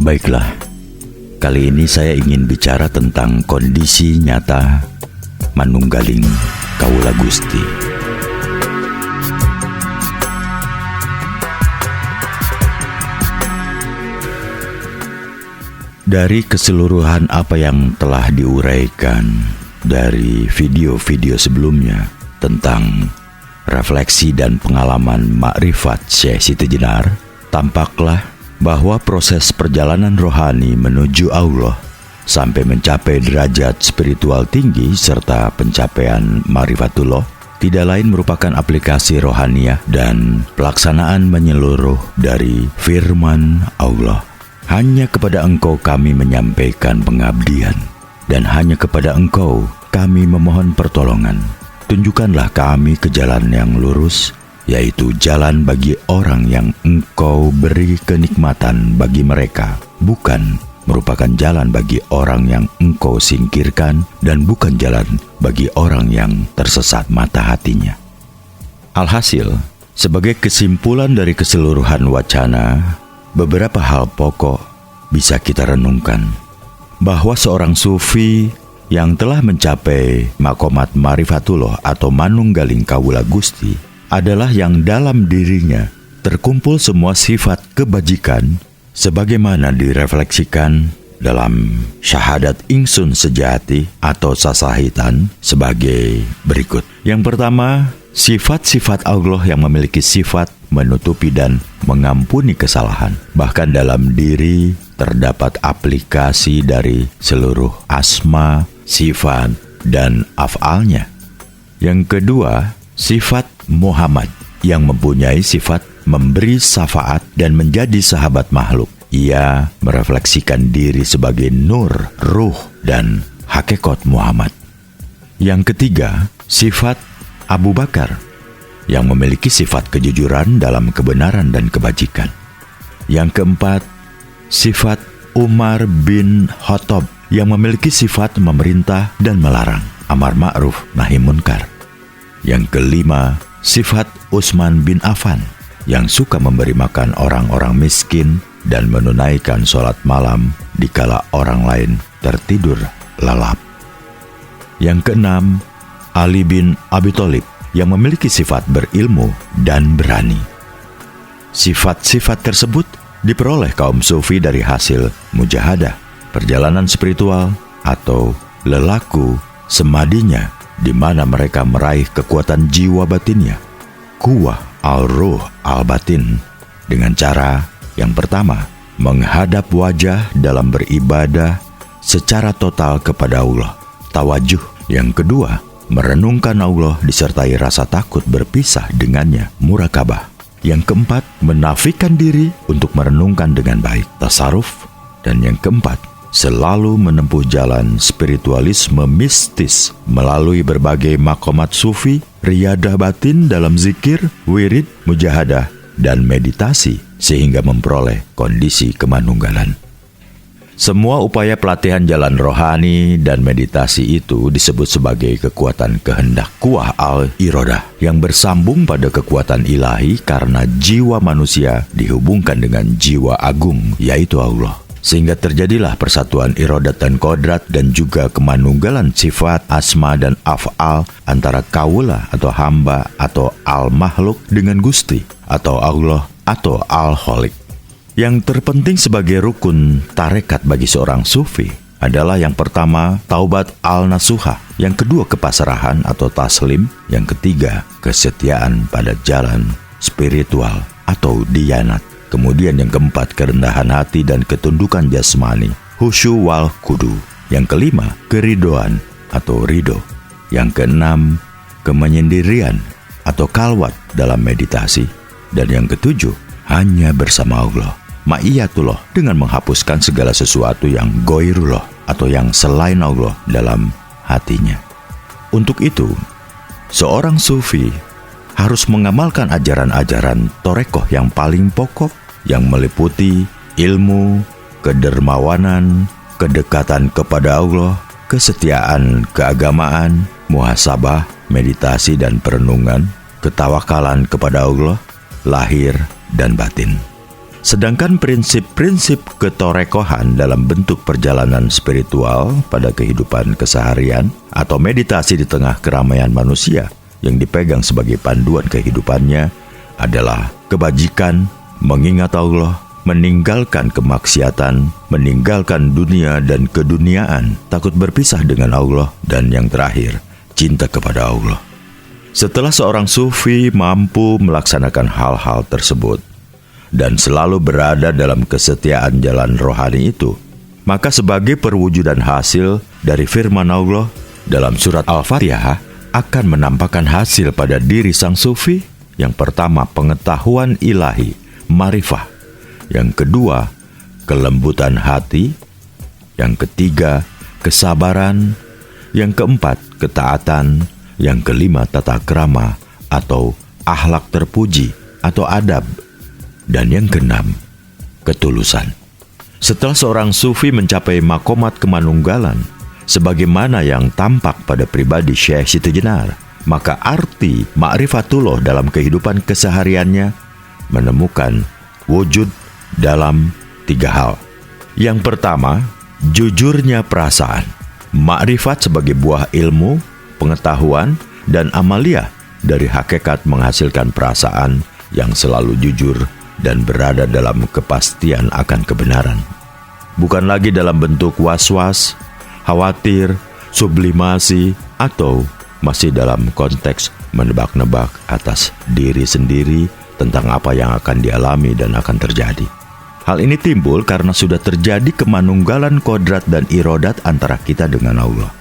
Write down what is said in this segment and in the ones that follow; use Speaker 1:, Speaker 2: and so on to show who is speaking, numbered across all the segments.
Speaker 1: Baiklah, kali ini saya ingin bicara tentang kondisi nyata manunggaling Kawula Gusti. Dari keseluruhan apa yang telah diuraikan dari video-video sebelumnya tentang refleksi dan pengalaman makrifat Syekh Siti Jenar, tampaklah bahwa proses perjalanan rohani menuju Allah sampai mencapai derajat spiritual tinggi serta pencapaian ma'rifatullah tidak lain merupakan aplikasi rohaniah dan pelaksanaan menyeluruh dari firman Allah. Hanya kepada Engkau kami menyampaikan pengabdian, dan hanya kepada Engkau kami memohon pertolongan. Tunjukkanlah kami ke jalan yang lurus, yaitu jalan bagi orang yang Engkau beri kenikmatan bagi mereka, bukan merupakan jalan bagi orang yang Engkau singkirkan, dan bukan jalan bagi orang yang tersesat mata hatinya. Alhasil, sebagai kesimpulan dari keseluruhan wacana, beberapa hal pokok bisa kita renungkan, bahwa seorang sufi yang telah mencapai maqamat ma'rifatullah atau manunggaling Kawula Gusti adalah yang dalam dirinya terkumpul semua sifat kebajikan sebagaimana direfleksikan dalam syahadat ingsun sejati atau sasahitan sebagai berikut. Yang pertama, sifat-sifat Allah yang memiliki sifat menutupi dan mengampuni kesalahan. Bahkan dalam diri terdapat aplikasi dari seluruh asma, sifat, dan af'alnya. Yang kedua, sifat Muhammad yang mempunyai sifat memberi syafaat dan menjadi sahabat makhluk. Ia merefleksikan diri sebagai nur, ruh, dan hakikat Muhammad. Yang ketiga, sifat Abu Bakar yang memiliki sifat kejujuran dalam kebenaran dan kebajikan. Yang keempat, sifat Umar bin Khattab yang memiliki sifat memerintah dan melarang, amar ma'ruf nahi munkar. Yang kelima, sifat Utsman bin Affan yang suka memberi makan orang-orang miskin dan menunaikan sholat malam dikala orang lain tertidur lelap. Yang keenam, Ali bin Abi Thalib yang memiliki sifat berilmu dan berani. Sifat-sifat tersebut diperoleh kaum sufi dari hasil mujahadah, perjalanan spiritual atau lelaku semadinya, di mana mereka meraih kekuatan jiwa batinnya, quwwah al-ruh al-batin, dengan cara yang pertama, menghadap wajah dalam beribadah secara total kepada Allah, tawajuh. Yang kedua, merenungkan Allah disertai rasa takut berpisah dengannya, murakabah. Yang keempat, menafikan diri untuk merenungkan dengan baik, tasaruf. Dan yang keempat, selalu menempuh jalan spiritualisme mistis melalui berbagai maqamat sufi, riyadah batin dalam zikir, wirid, mujahadah, dan meditasi sehingga memperoleh kondisi kemanunggalan. Semua upaya pelatihan jalan rohani dan meditasi itu disebut sebagai kekuatan kehendak, quwwah al-iradah, yang bersambung pada kekuatan ilahi karena jiwa manusia dihubungkan dengan jiwa agung, yaitu Allah. Sehingga terjadilah persatuan iradat dan kodrat dan juga kemanunggalan sifat, asma, dan af'al antara kawula atau hamba atau al-makhluk dengan Gusti atau Allah atau al-Khaliq. Yang terpenting sebagai rukun tarekat bagi seorang sufi adalah yang pertama, taubat al-nasuha, yang kedua, kepasrahan atau taslim, yang ketiga, kesetiaan pada jalan spiritual atau diyanat. Kemudian yang keempat, kerendahan hati dan ketundukan jasmani, husyu wal kudu. Yang kelima, keridoan atau ridho. Yang keenam, kemenyendirian atau kalwat dalam meditasi. Dan yang ketujuh, hanya bersama Allah, ma'iyatullah, dengan menghapuskan segala sesuatu yang goirullah atau yang selain Allah dalam hatinya. Untuk itu, seorang sufi harus mengamalkan ajaran-ajaran torekoh yang paling pokok, yang meliputi ilmu, kedermawanan, kedekatan kepada Allah, kesetiaan keagamaan, muhasabah, meditasi dan perenungan, ketawakalan kepada Allah, lahir dan batin. Sedangkan prinsip-prinsip ketorekohan dalam bentuk perjalanan spiritual pada kehidupan keseharian atau meditasi di tengah keramaian manusia yang dipegang sebagai panduan kehidupannya adalah kebajikan, mengingat Allah, meninggalkan kemaksiatan, meninggalkan dunia dan keduniaan, takut berpisah dengan Allah, dan yang terakhir, cinta kepada Allah. Setelah seorang sufi mampu melaksanakan hal-hal tersebut dan selalu berada dalam kesetiaan jalan rohani itu, maka sebagai perwujudan hasil dari firman Allah dalam surat Al-Fatihah akan menampakkan hasil pada diri sang sufi. Yang pertama, pengetahuan ilahi, ma'rifah. Yang kedua, kelembutan hati. Yang ketiga, kesabaran. Yang keempat, ketaatan. Yang kelima, tata krama atau akhlak terpuji atau adab. Dan yang keenam, ketulusan. Setelah seorang sufi mencapai makomat kemanunggalan, sebagaimana yang tampak pada pribadi Syekh Siti Jenar, maka arti ma'rifatullah dalam kehidupan kesehariannya menemukan wujud dalam 3 hal. Yang pertama, jujurnya perasaan. Ma'rifat sebagai buah ilmu, pengetahuan, dan amaliyah dari hakikat menghasilkan perasaan yang selalu jujur dan berada dalam kepastian akan kebenaran. Bukan lagi dalam bentuk was-was, khawatir, sublimasi, atau masih dalam konteks menebak-nebak atas diri sendiri tentang apa yang akan dialami dan akan terjadi. Hal ini timbul karena sudah terjadi kemanunggalan kodrat dan irodat antara kita dengan Allah.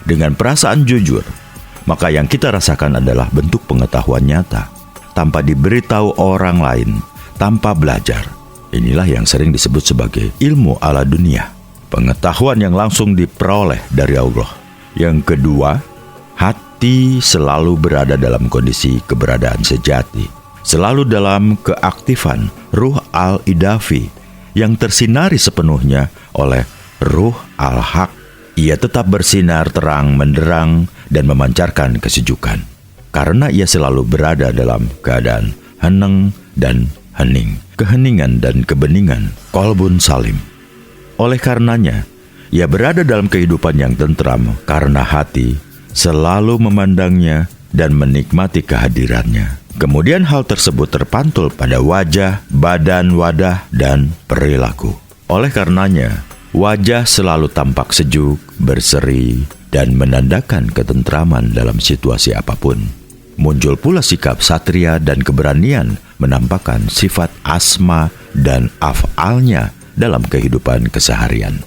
Speaker 1: Dengan perasaan jujur, maka yang kita rasakan adalah bentuk pengetahuan nyata, tanpa diberitahu orang lain, tanpa belajar. Inilah yang sering disebut sebagai ilmu ala dunia, pengetahuan yang langsung diperoleh dari Allah. Yang kedua, hati selalu berada dalam kondisi keberadaan sejati, selalu dalam keaktifan ruh al-idafi yang tersinari sepenuhnya oleh ruh al-haq. Ia tetap bersinar terang menderang dan memancarkan kesejukan, karena ia selalu berada dalam keadaan heneng dan hening, keheningan dan kebeningan, qalbun salim. Oleh karenanya, ia berada dalam kehidupan yang tentram karena hati selalu memandangnya dan menikmati kehadirannya. Kemudian hal tersebut terpantul pada wajah, badan, wadah, dan perilaku. Oleh karenanya, wajah selalu tampak sejuk, berseri, dan menandakan ketentraman dalam situasi apapun. Muncul pula sikap satria dan keberanian menampakkan sifat asma dan af'alnya dalam kehidupan keseharian.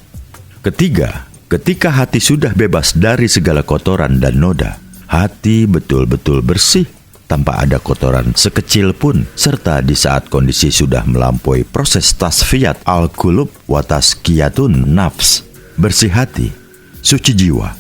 Speaker 1: Ketiga, ketika hati sudah bebas dari segala kotoran dan noda, hati betul-betul bersih tanpa ada kotoran sekecil pun, serta di saat kondisi sudah melampaui proses tasfiyat al-qulub wa tazkiyatun nafs, bersih hati, suci jiwa,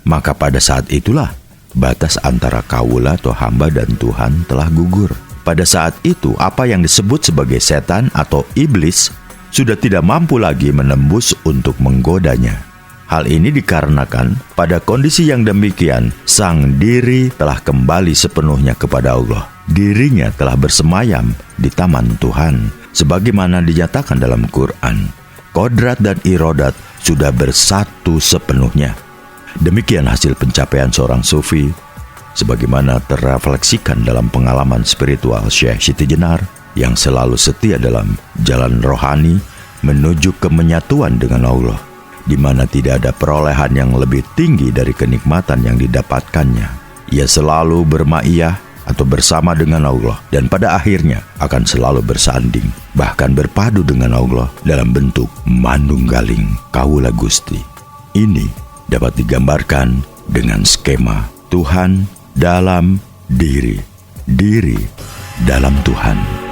Speaker 1: maka pada saat itulah batas antara kaula atau hamba dan Tuhan telah gugur. Pada saat itu, apa yang disebut sebagai setan atau iblis sudah tidak mampu lagi menembus untuk menggodanya. Hal ini dikarenakan pada kondisi yang demikian, sang diri telah kembali sepenuhnya kepada Allah. Dirinya telah bersemayam di taman Tuhan, sebagaimana dinyatakan dalam Quran. Kodrat dan irodat sudah bersatu sepenuhnya. Demikian hasil pencapaian seorang sufi, sebagaimana terrefleksikan dalam pengalaman spiritual Syekh Siti Jenar yang selalu setia dalam jalan rohani menuju kemenyatuan dengan Allah, di mana tidak ada perolehan yang lebih tinggi dari kenikmatan yang didapatkannya. Ia selalu berma'iyah atau bersama dengan Allah, dan pada akhirnya akan selalu bersanding, bahkan berpadu dengan Allah dalam bentuk manunggaling kaula Gusti. Ini dapat digambarkan dengan skema Tuhan dalam diri, diri dalam Tuhan.